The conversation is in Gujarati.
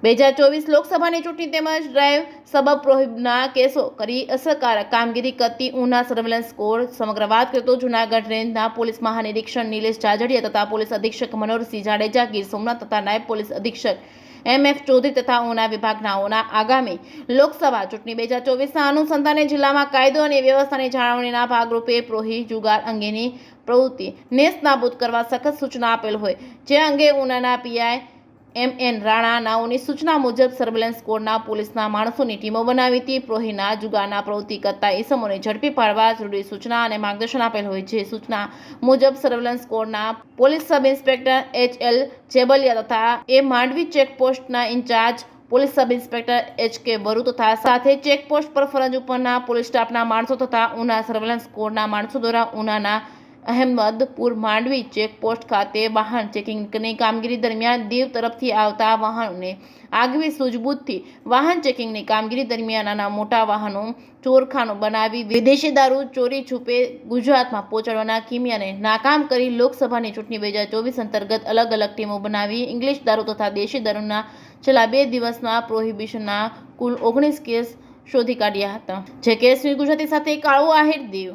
2024 લોકસભાની ચૂંટણી તેમજ ડ્રાઈવ સબબ પ્રોહિબના કેસો કરી અસરકારક કામગીરી કરતી ઉના સર્વેલન્સ સ્કોડ સમગ્ર વાત કરીએ તો જૂનાગઢ રેન્જના પોલીસ મહાનિરીક્ષક નિલેશ જાજડિયા તથા પોલીસ અધિક્ષક મનોહરસિંહ જાડેજા ગીર સોમનાથ તથા નાયબ પોલીસ અધિક્ષક MF ચૌધરી તથા ઉના વિભાગનાઓના આગામી લોકસભા ચૂંટણી 2024ના અનુસંધાને જિલ્લામાં કાયદો અને વ્યવસ્થાની જાળવણીના ભાગરૂપે પ્રોહી જુગાર અંગેની પ્રવૃત્તિ નેસ્તનાબૂદ કરવા સખત સૂચના આપેલ હોય, જે અંગે ઉનાના PI MN રાણા નાઓની સૂચના મુજબ સર્વેલન્સ સ્કોડના પોલીસના માણસોની ટીમો બનાવી હતી. પ્રોહીના જુગારના પ્રવૃત્તિ કરતા ઇસમોને ઝડપી પાડવા જરૂરી સૂચના અને માર્ગદર્શન આપેલ હોય, જે સૂચના મુજબ સર્વેલન્સ સ્કોડના police sub inspector HL Chebaliya તથા એ માંડવી ચેકપોસ્ટના incharge police sub inspector HK Varu તથા સાથે ચેકપોસ્ટ પર ફરજ ઉપરના પોલીસ સ્ટાફના માણસો તથા ઉના સર્વેલન્સ સ્કોડના માણસો દ્વારા ઉનાના અહેમદપુર માંડવી ચેકપોસ્ટ ખાતે વાહન ચેકિંગની કામગીરી દરમિયાન દીવ તરફથી આવતા વાહનોને આગવી સૂઝબૂછથી વાહન ચેકિંગની કામગીરી દરમિયાન નાના મોટા વાહનો ચોરખાનું બનાવી વિદેશી દારૂ ચોરી છુપે ગુજરાતમાં પહોંચાડવાના કિમિયાને નાકામ કરી લોકસભાની ચૂંટણી 2024 અંતર્ગત અલગ અલગ ટીમો બનાવી ઇંગ્લિશ દારૂ તથા દેશી દારૂના છેલ્લા 2 દિવસના પ્રોહિબિશનના કુલ 19 કેસ શોધી કાઢ્યા હતા. જે કેસની ગુજરાતી સાથે કાળુ આહિર દીવ.